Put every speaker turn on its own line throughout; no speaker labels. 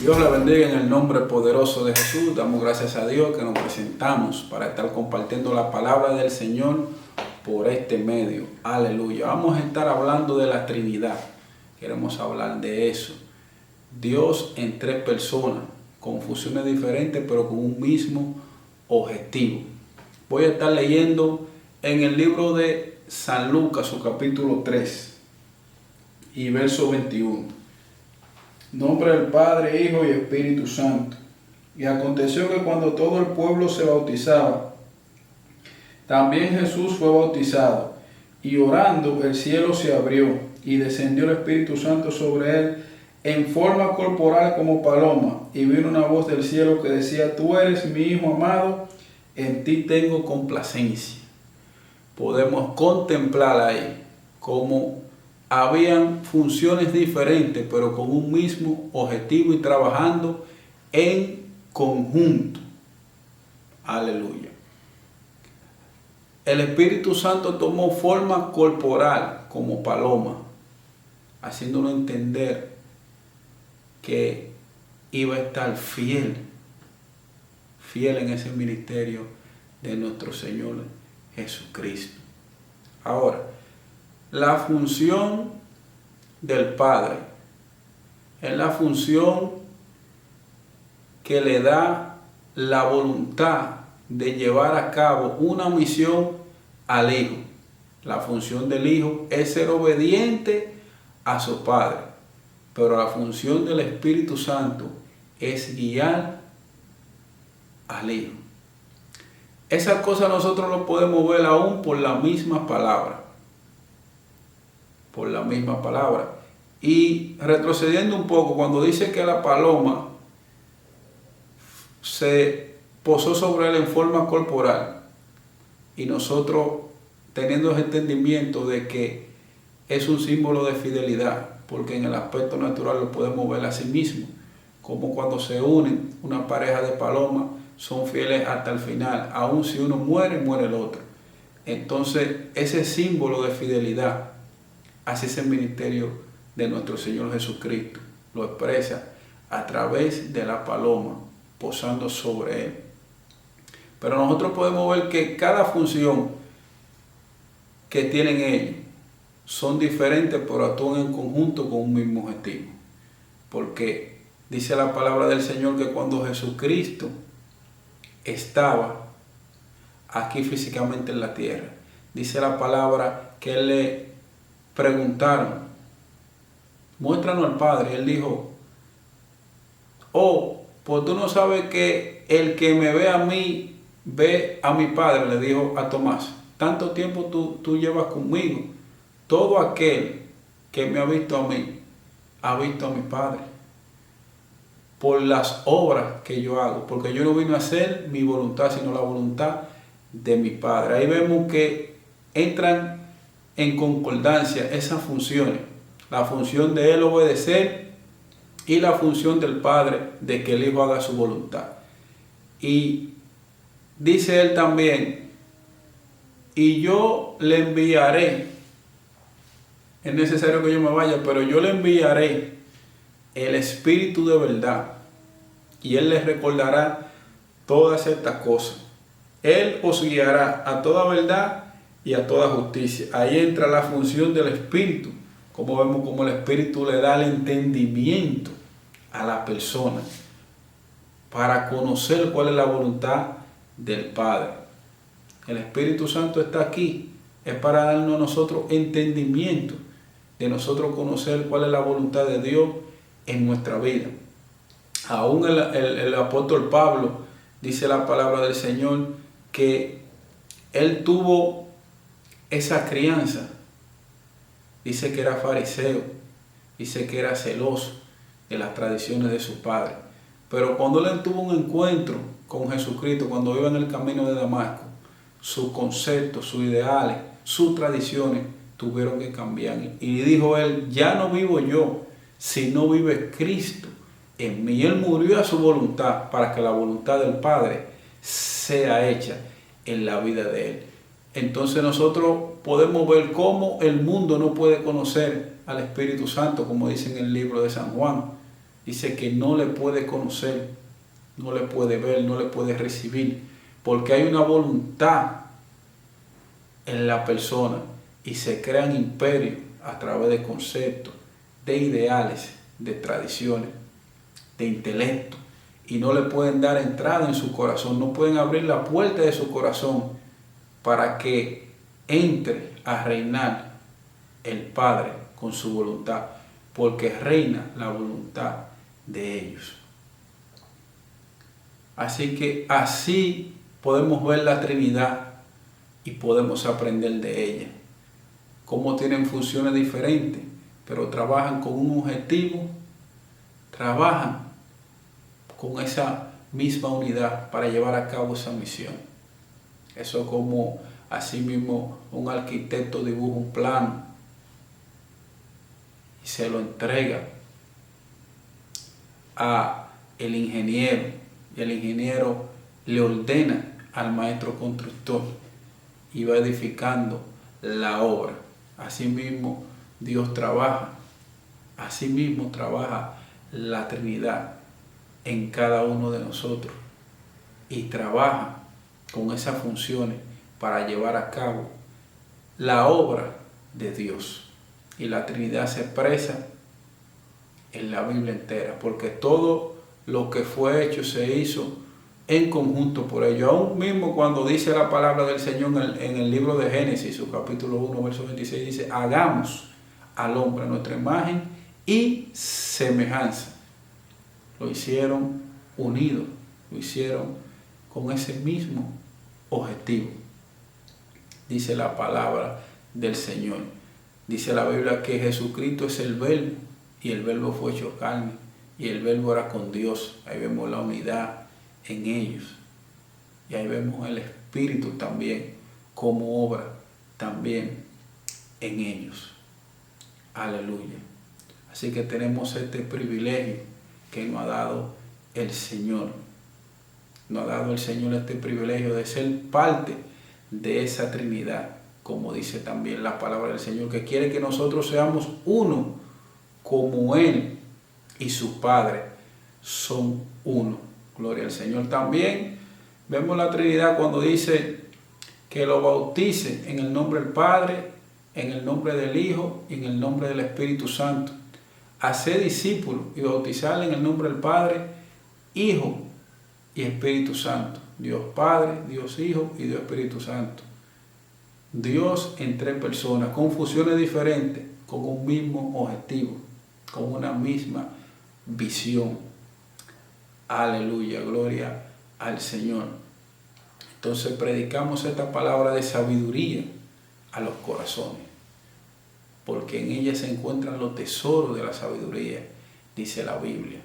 Dios la bendiga en el nombre poderoso de Jesús. Damos gracias a Dios que nos presentamos para estar compartiendo la palabra del Señor por este medio. Aleluya. Vamos a estar hablando de la Trinidad. Queremos hablar de eso. Dios en tres personas, con funciones diferentes, pero con un mismo objetivo. Voy a estar leyendo en el libro de San Lucas, su capítulo 3 y verso 21. Nombre del Padre, Hijo y Espíritu Santo. Y aconteció que cuando todo el pueblo se bautizaba, también Jesús fue bautizado. Y orando, el cielo se abrió, y descendió el Espíritu Santo sobre él, en forma corporal como paloma. Y vino una voz del cielo que decía: Tú eres mi Hijo amado, en ti tengo complacencia. Podemos contemplar ahí cómo habían funciones diferentes, pero con un mismo objetivo y trabajando en conjunto. Aleluya. El Espíritu Santo tomó forma corporal como paloma, haciéndolo entender que iba a estar fiel en ese ministerio de nuestro Señor Jesucristo. Ahora, la función del Padre es la función que le da la voluntad de llevar a cabo una misión al Hijo. La función del Hijo es ser obediente a su Padre, pero la función del Espíritu Santo es guiar al Hijo. Esas cosas nosotros lo podemos ver aún por la misma palabra. Por la misma palabra. Y retrocediendo un poco, cuando dice que la paloma se posó sobre él en forma corporal, y nosotros teniendo ese entendimiento de que es un símbolo de fidelidad, porque en el aspecto natural lo podemos ver a sí mismo, como cuando se unen una pareja de palomas, son fieles hasta el final, aun si uno muere, muere el otro. Entonces ese símbolo de fidelidad, así es el ministerio de nuestro Señor Jesucristo. Lo expresa a través de la paloma posando sobre él. Pero nosotros podemos ver que cada función que tienen ellos son diferentes, pero actúan en conjunto con un mismo objetivo. Porque dice la palabra del Señor que cuando Jesucristo estaba aquí físicamente en la tierra, dice la palabra que él le preguntaron: muéstranos al Padre. Y él dijo: oh, pues tú no sabes que el que me ve a mí, ve a mi Padre. Le dijo a Tomás: tanto tiempo tú llevas conmigo. Todo aquel que me ha visto a mí, ha visto a mi Padre. Por las obras que yo hago, porque yo no vine a hacer mi voluntad, sino la voluntad de mi Padre. Ahí vemos que entran en concordancia esas funciones, la función de él obedecer y la función del Padre de que el Hijo haga su voluntad. Y dice él también: y yo le enviaré, es necesario que yo me vaya, pero yo le enviaré el Espíritu de verdad, y él les recordará todas estas cosas. Él os guiará a toda verdad y a toda justicia. Ahí entra la función del Espíritu, como vemos como el Espíritu le da el entendimiento a la persona para conocer cuál es la voluntad del Padre. El Espíritu Santo está aquí, es para darnos a nosotros entendimiento, de nosotros conocer cuál es la voluntad de Dios en nuestra vida. Aún el apóstol Pablo dice la palabra del Señor que él tuvo esa crianza. Dice que era fariseo, dice que era celoso de las tradiciones de su padre. Pero cuando él tuvo un encuentro con Jesucristo, cuando iba en el camino de Damasco, sus conceptos, sus ideales, sus tradiciones tuvieron que cambiar. Y dijo él: ya no vivo yo, sino vive Cristo en mí. Él murió a su voluntad para que la voluntad del Padre sea hecha en la vida de él. Entonces nosotros podemos ver cómo el mundo no puede conocer al Espíritu Santo, como dice en el libro de San Juan. dice que no le puede conocer, no le puede ver, no le puede recibir, porque hay una voluntad en la persona y se crean imperios a través de conceptos, de ideales, de tradiciones, de intelecto, y no le pueden dar entrada en su corazón, no pueden abrir la puerta de su corazón para que entre a reinar el Padre con su voluntad, porque reina la voluntad de ellos. Así que así podemos ver la Trinidad y podemos aprender de ella, cómo tienen funciones diferentes, pero trabajan con un objetivo, trabajan con esa misma unidad para llevar a cabo esa misión. Eso como así mismo un arquitecto dibuja un plano y se lo entrega a el ingeniero, y el ingeniero le ordena al maestro constructor y va edificando la obra. Así mismo Dios trabaja, así mismo trabaja la Trinidad en cada uno de nosotros y trabaja con esas funciones para llevar a cabo la obra de Dios. Y la Trinidad se expresa en la Biblia entera, porque todo lo que fue hecho se hizo en conjunto por ello. Aún mismo cuando dice la palabra del Señor en el libro de Génesis, su capítulo 1, verso 26, dice: hagamos al hombre a nuestra imagen y semejanza. Lo hicieron unidos, lo hicieron con ese mismo objetivo. Dice la palabra del Señor. Dice la Biblia que Jesucristo es el Verbo, y el Verbo fue hecho carne, y el Verbo era con Dios. Ahí vemos la unidad en ellos. Y ahí vemos el Espíritu también, como obra también en ellos. Aleluya. Así que tenemos este privilegio que nos ha dado el Señor. Nos ha dado el Señor este privilegio de ser parte de esa Trinidad, como dice también la palabra del Señor, que quiere que nosotros seamos uno, como Él y su Padre son uno. Gloria al Señor. También vemos la Trinidad cuando dice que lo bautice en el nombre del Padre, en el nombre del Hijo y en el nombre del Espíritu Santo. Hacer discípulos y bautizarle en el nombre del Padre, Hijo y Espíritu Santo. Dios Padre, Dios Hijo y Dios Espíritu Santo. Dios en tres personas, con funciones diferentes, con un mismo objetivo, con una misma visión. Aleluya, gloria al Señor. Entonces predicamos esta palabra de sabiduría a los corazones, porque en ella se encuentran los tesoros de la sabiduría, dice la Biblia.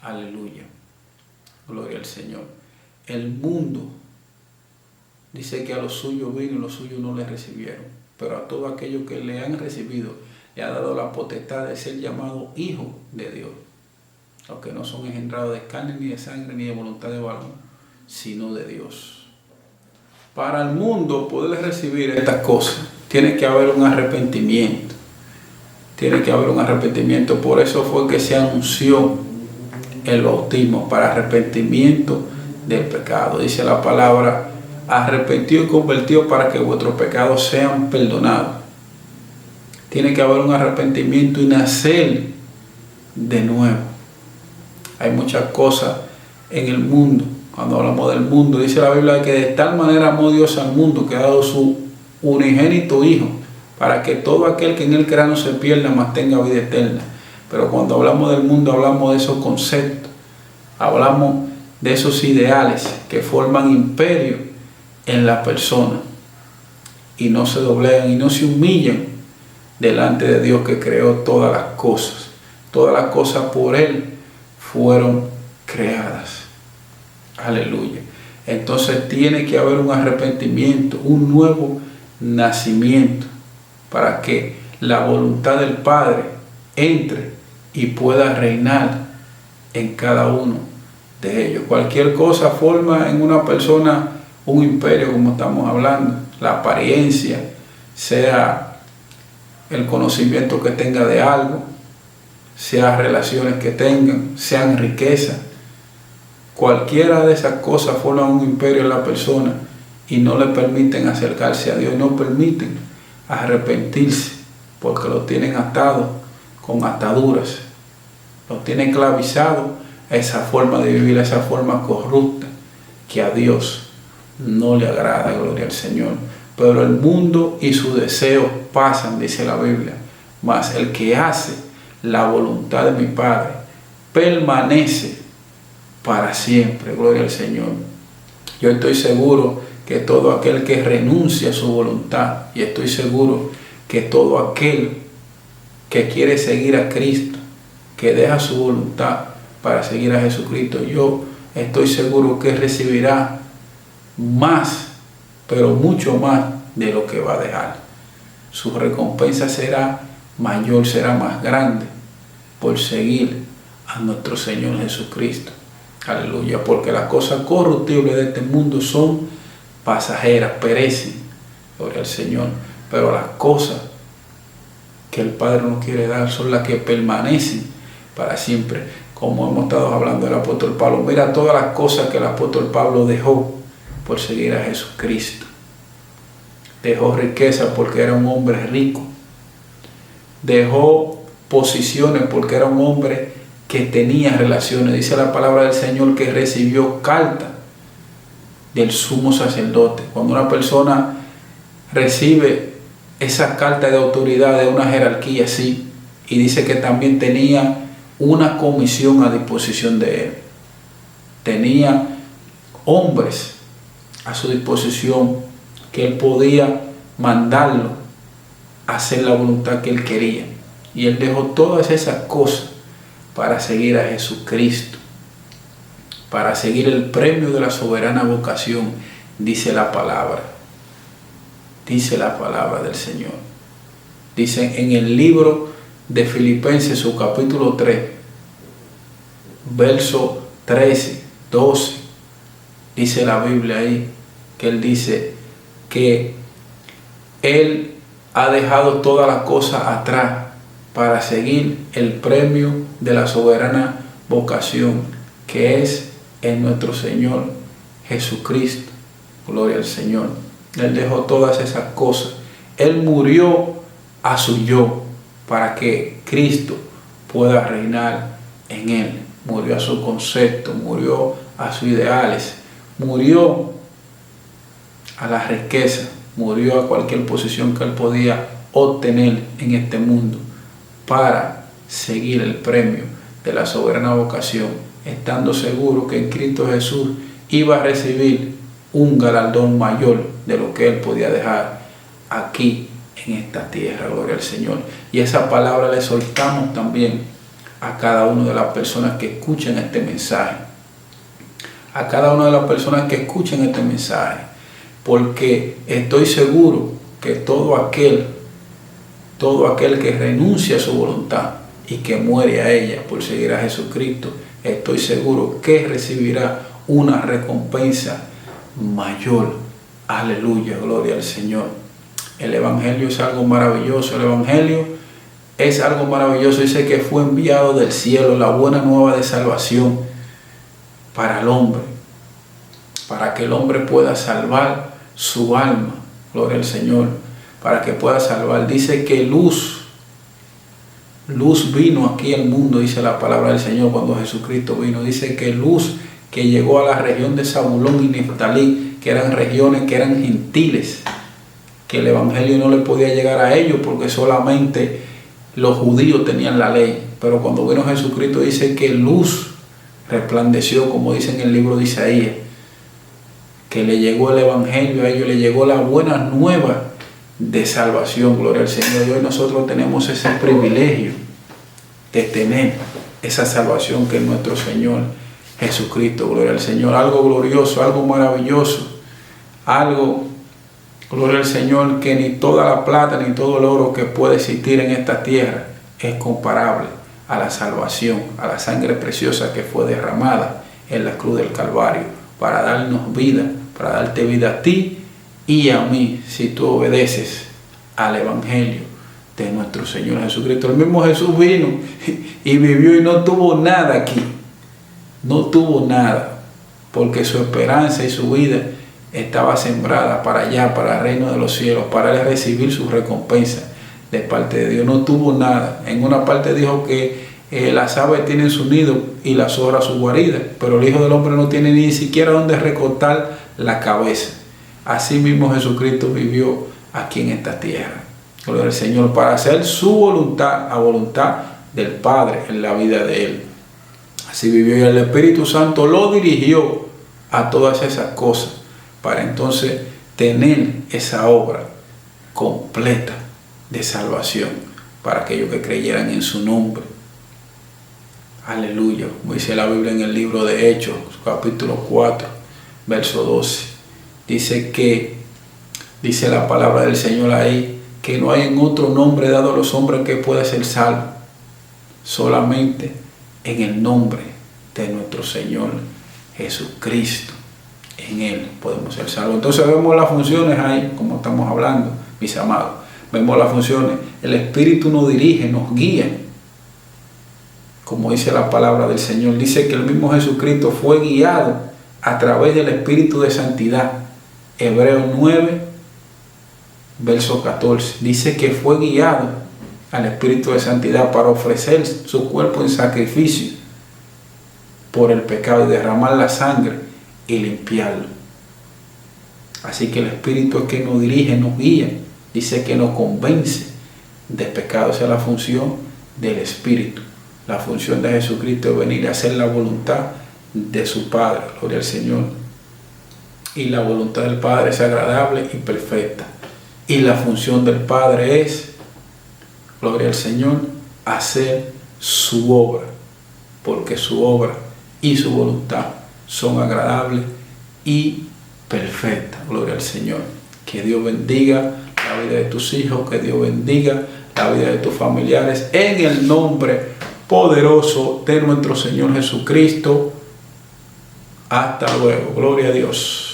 Aleluya, gloria al Señor. El mundo dice que a los suyos vino y los suyos no le recibieron, pero a todos aquellos que le han recibido le ha dado la potestad de ser llamado hijo de Dios, los que no son engendrados de carne ni de sangre ni de voluntad de varón, sino de Dios. Para el mundo poder recibir estas cosas tiene que haber un arrepentimiento. Tiene que haber un arrepentimiento. Por eso fue que se anunció el bautismo, para arrepentimiento del pecado. Dice la palabra: arrepentido y convertido para que vuestros pecados sean perdonados. Tiene que haber un arrepentimiento y nacer de nuevo. Hay muchas cosas en el mundo. Cuando hablamos del mundo, dice la Biblia que de tal manera amó Dios al mundo que ha dado su unigénito Hijo, para que todo aquel que en él crea no se pierda, mas tenga vida eterna. Pero cuando hablamos del mundo, hablamos de esos conceptos, hablamos de esos ideales que forman imperio en la persona y no se doblegan y no se humillan delante de Dios, que creó todas las cosas. Todas las cosas por Él fueron creadas. Aleluya. Entonces tiene que haber un arrepentimiento, un nuevo nacimiento, para que la voluntad del Padre entre y pueda reinar en cada uno de ellos. Cualquier cosa forma en una persona un imperio, como estamos hablando. La apariencia, sea el conocimiento que tenga de algo, sean relaciones que tengan, sean riqueza. Cualquiera de esas cosas forman un imperio en la persona y no le permiten acercarse a Dios, no permiten arrepentirse, porque lo tienen atado con ataduras, lo tienen esclavizado a esa forma de vivir, a esa forma corrupta que a Dios no le agrada, gloria al Señor. Pero el mundo y sus deseos pasan, dice la Biblia, mas el que hace la voluntad de mi Padre permanece para siempre, gloria al Señor. Yo estoy seguro que todo aquel que renuncia a su voluntad, y estoy seguro que todo aquel que quiere seguir a Cristo, que deja su voluntad para seguir a Jesucristo, yo estoy seguro que recibirá más, pero mucho más de lo que va a dejar. Su recompensa será mayor, será más grande por seguir a nuestro Señor Jesucristo. Aleluya, porque las cosas corruptibles de este mundo son pasajeras, perecen, gloria al Señor, pero las cosas que el Padre nos quiere dar son las que permanecen para siempre. Como hemos estado hablando del apóstol Pablo, mira todas las cosas que el apóstol Pablo dejó por seguir a Jesucristo. Dejó riqueza porque era un hombre rico, dejó posiciones porque era un hombre que tenía relaciones. Dice la palabra del Señor que recibió carta del sumo sacerdote. Cuando una persona recibe esa carta de autoridad de una jerarquía así, y dice que también tenía una comisión a disposición de él, tenía hombres a su disposición que él podía mandarlo a hacer la voluntad que él quería, y él dejó todas esas cosas para seguir a Jesucristo, para seguir el premio de la soberana vocación, dice la palabra del Señor. Dice en el libro de Filipenses, su capítulo 3, verso 13, 12, dice la Biblia ahí, que él dice que él ha dejado todas las cosas atrás para seguir el premio de la soberana vocación, que es en nuestro Señor Jesucristo. Gloria al Señor. Él dejó todas esas cosas. Él murió a su yo para que Cristo pueda reinar en él. Murió a su concepto, murió a sus ideales, murió a la riqueza, murió a cualquier posición que él podía obtener en este mundo para seguir el premio de la soberana vocación, estando seguro que en Cristo Jesús iba a recibir un galardón mayor de lo que él podía dejar aquí en esta tierra. Gloria al Señor. Y esa palabra le soltamos también a cada una de las personas que escuchen este mensaje, a cada una de las personas que escuchen este mensaje, porque estoy seguro que todo aquel que renuncia a su voluntad y que muere a ella por seguir a Jesucristo, estoy seguro que recibirá una recompensa mayor. Aleluya, gloria al Señor. El Evangelio es algo maravilloso. El Evangelio es algo maravilloso. Dice que fue enviado del cielo, la buena nueva de salvación para el hombre, para que el hombre pueda salvar su alma. Gloria al Señor. Para que pueda salvar. Dice que luz vino aquí al mundo, dice la palabra del Señor cuando Jesucristo vino. Dice que luz que llegó a la región de Zabulón y Neftalí, que eran regiones que eran gentiles, que el Evangelio no le podía llegar a ellos porque solamente los judíos tenían la ley. Pero cuando vino Jesucristo dice que luz resplandeció, como dice en el libro de Isaías, que le llegó el Evangelio a ellos, le llegó la buena nueva de salvación. Gloria al Señor. Y hoy nosotros tenemos ese privilegio de tener esa salvación que es nuestro Señor Jesucristo. Gloria al Señor. Algo glorioso, algo maravilloso, algo, gloria al Señor, que ni toda la plata ni todo el oro que puede existir en esta tierra es comparable a la salvación, a la sangre preciosa que fue derramada en la cruz del Calvario para darnos vida, para darte vida a ti y a mí, si tú obedeces al Evangelio de nuestro Señor Jesucristo. El mismo Jesús vino y vivió y no tuvo nada aquí. No tuvo nada, porque su esperanza y su vida estaba sembrada para allá, para el reino de los cielos, para él recibir su recompensa de parte de Dios. No tuvo nada. En una parte dijo que las aves tienen su nido y las zorras su guarida, pero el Hijo del Hombre no tiene ni siquiera donde recortar la cabeza. Así mismo Jesucristo vivió aquí en esta tierra. Gloria al Señor, para hacer su voluntad, a voluntad del Padre en la vida de él. Así vivió, y el Espíritu Santo lo dirigió a todas esas cosas para entonces tener esa obra completa de salvación para aquellos que creyeran en su nombre. Aleluya, como dice la Biblia en el libro de Hechos, capítulo 4, verso 12. Dice la palabra del Señor ahí, que no hay en otro nombre dado a los hombres que pueda ser salvo, solamente en el nombre de nuestro Señor Jesucristo. En Él podemos ser salvos. Entonces vemos las funciones ahí, como estamos hablando, mis amados. Vemos las funciones. El Espíritu nos dirige, nos guía. Como dice la palabra del Señor, dice que el mismo Jesucristo fue guiado a través del Espíritu de santidad. Hebreos 9, verso 14. Dice que fue guiado al Espíritu de santidad para ofrecer su cuerpo en sacrificio por el pecado y derramar la sangre y limpiarlo. Así que el Espíritu es que nos dirige, nos guía. Dice que nos convence de pecado. Esa es la función del Espíritu. La función de Jesucristo es venir a hacer la voluntad de su Padre. Gloria al Señor. Y la voluntad del Padre es agradable y perfecta. Y la función del Padre es, gloria al Señor, hacer su obra. Porque su obra y su voluntad son agradables y perfectas. Gloria al Señor. Que Dios bendiga la vida de tus hijos, que Dios bendiga la vida de tus familiares, en el nombre poderoso de nuestro Señor Jesucristo. Hasta luego. Gloria a Dios.